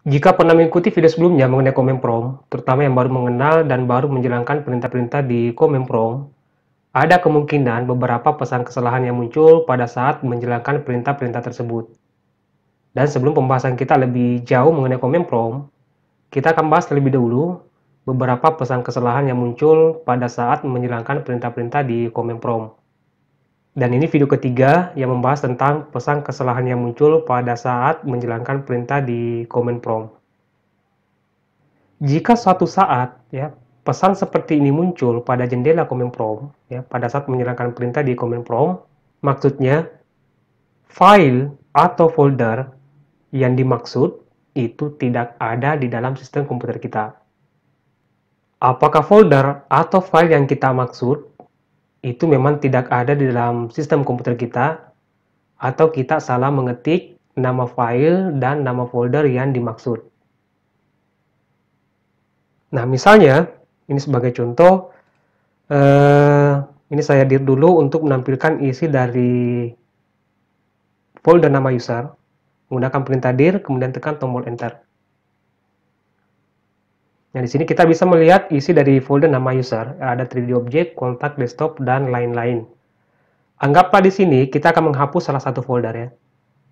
Jika pernah mengikuti video sebelumnya mengenai Command Prompt, terutama yang baru mengenal dan baru menjalankan perintah-perintah di Command Prompt, ada kemungkinan beberapa pesan kesalahan yang muncul pada saat menjalankan perintah-perintah tersebut. Dan sebelum pembahasan kita lebih jauh mengenai Command Prompt, kita akan bahas terlebih dahulu beberapa pesan kesalahan yang muncul pada saat menjalankan perintah-perintah di Command Prompt. Dan ini video ketiga yang membahas tentang pesan kesalahan yang muncul pada saat menjalankan perintah di Command Prompt. Jika suatu saat pesan seperti ini muncul pada jendela Command Prompt pada saat menjalankan perintah di Command Prompt, maksudnya file atau folder yang dimaksud itu tidak ada di dalam sistem komputer kita. Apakah folder atau file yang kita maksud itu memang tidak ada di dalam sistem komputer kita, atau kita salah mengetik nama file dan nama folder yang dimaksud. Nah, misalnya, ini sebagai contoh, ini saya dir dulu untuk menampilkan isi dari folder nama user, menggunakan perintah dir, kemudian tekan tombol enter. Nah, di sini kita bisa melihat isi dari folder nama user, ada 3D object, kontak, desktop, dan lain-lain. Anggaplah di sini kita akan menghapus salah satu folder ya.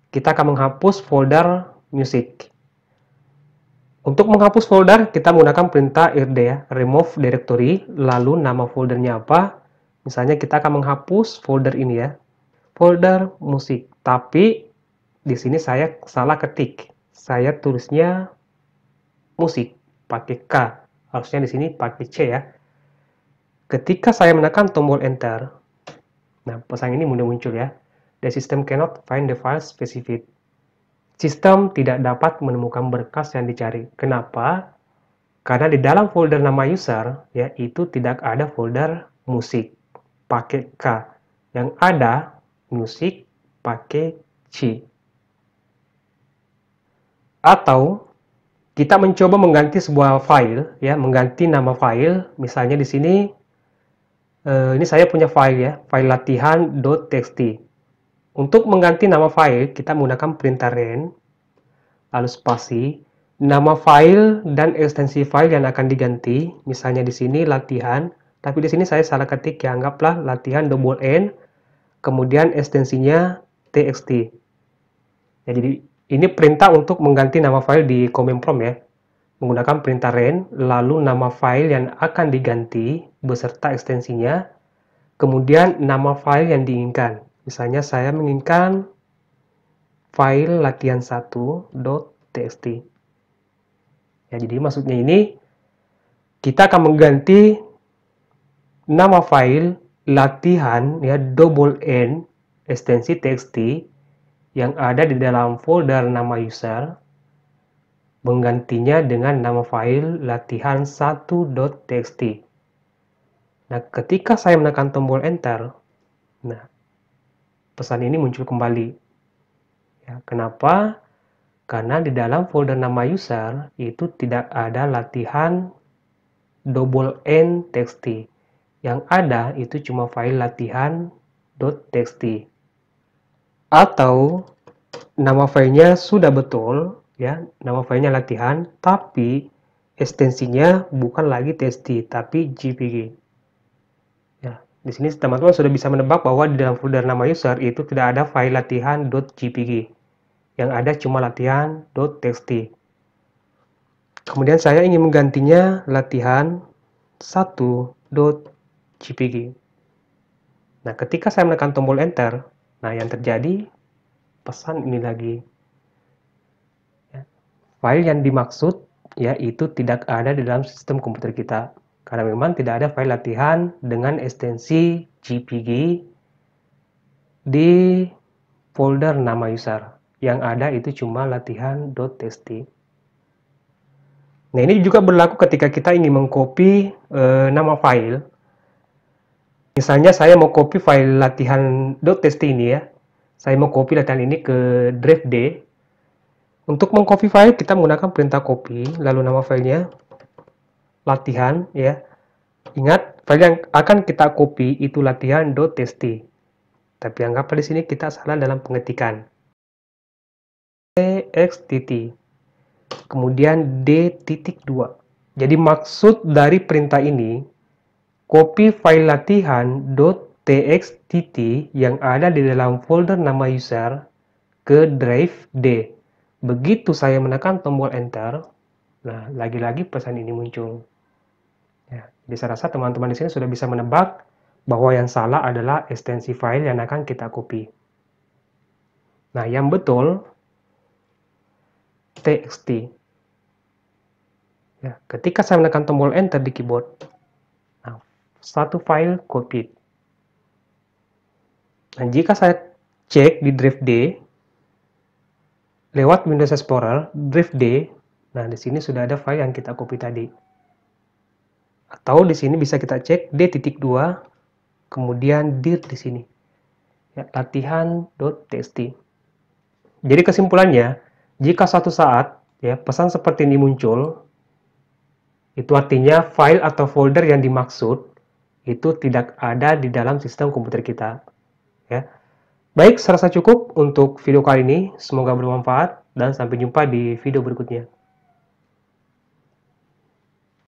Kita akan menghapus folder music. Untuk menghapus folder, kita menggunakan perintah rd ya, remove directory, lalu nama foldernya apa. Misalnya kita akan menghapus folder ini ya, folder musik. Tapi di sini saya salah ketik. Saya tulisnya musik pakai K. Harusnya di sini pakai C ya. Ketika saya menekan tombol enter, nah pesan ini muncul ya. The system cannot find the file specified. Sistem tidak dapat menemukan berkas yang dicari. Kenapa? Karena di dalam folder nama user, ya itu tidak ada folder musik pakai K. Yang ada musik pakai C. Atau kita mencoba mengganti sebuah file, ya mengganti nama file. Misalnya di sini, ini saya punya file ya, file latihan.txt. Untuk mengganti nama file, kita menggunakan perintah ren, lalu spasi, nama file dan ekstensi file yang akan diganti. Misalnya di sini latihan, tapi di sini saya salah ketik ya, anggaplah latihan double n, kemudian ekstensinya txt. Ya, jadi ini perintah untuk mengganti nama file di Command Prompt ya. Menggunakan perintah ren, lalu nama file yang akan diganti beserta ekstensinya, kemudian nama file yang diinginkan. Misalnya saya menginginkan file latihan1.txt. Ya, jadi maksudnya ini kita akan mengganti nama file latihan ya double n ekstensi txt yang ada di dalam folder nama user, menggantinya dengan nama file latihan1.txt. Nah, ketika saya menekan tombol enter, nah pesan ini muncul kembali. Ya, kenapa? Karena di dalam folder nama user itu tidak ada latihan double n txt. Yang ada itu cuma file latihan.txt. Atau nama filenya sudah betul, ya, nama filenya latihan, tapi ekstensinya bukan lagi txt, tapi jpg. Ya, di sini teman-teman sudah bisa menebak bahwa di dalam folder nama user itu tidak ada file latihan.jpg. Yang ada cuma latihan.txt. Kemudian saya ingin menggantinya latihan1.jpg. Nah, ketika saya menekan tombol enter, nah yang terjadi pesan ini lagi. Ya, file yang dimaksud yaitu tidak ada di dalam sistem komputer kita. Karena memang tidak ada file latihan dengan ekstensi jpg di folder nama user. Yang ada itu cuma latihan.txt. Nah, ini juga berlaku ketika kita ingin mengcopy nama file. Misalnya saya mau copy file latihan.txt ini ya. Saya mau copy latihan ini ke drive D. Untuk mengcopy file kita menggunakan perintah copy, lalu nama filenya latihan ya. Ingat, file yang akan kita copy itu latihan.txt. Tapi anggaplah di sini kita salah dalam pengetikan. txt. kemudian D.2. Jadi maksud dari perintah ini, copy file latihan.txt yang ada di dalam folder nama user ke drive D. Begitu saya menekan tombol enter, nah lagi-lagi pesan ini muncul. Ya, jadi saya rasa teman-teman di sini sudah bisa menebak bahwa yang salah adalah ekstensi file yang akan kita copy. Nah, yang betul txt. Ya, ketika saya menekan tombol enter di keyboard, nah, satu file copied. Nah, jika saya cek di drive D, lewat Windows Explorer, drive D, nah di sini sudah ada file yang kita copy tadi. Atau di sini bisa kita cek D.2, kemudian dir di sini. Ya, latihan.txt. Jadi kesimpulannya, jika suatu saat ya pesan seperti ini muncul, itu artinya file atau folder yang dimaksud itu tidak ada di dalam sistem komputer kita. Ya. Baik, saya rasa cukup untuk video kali ini. Semoga bermanfaat dan sampai jumpa di video berikutnya.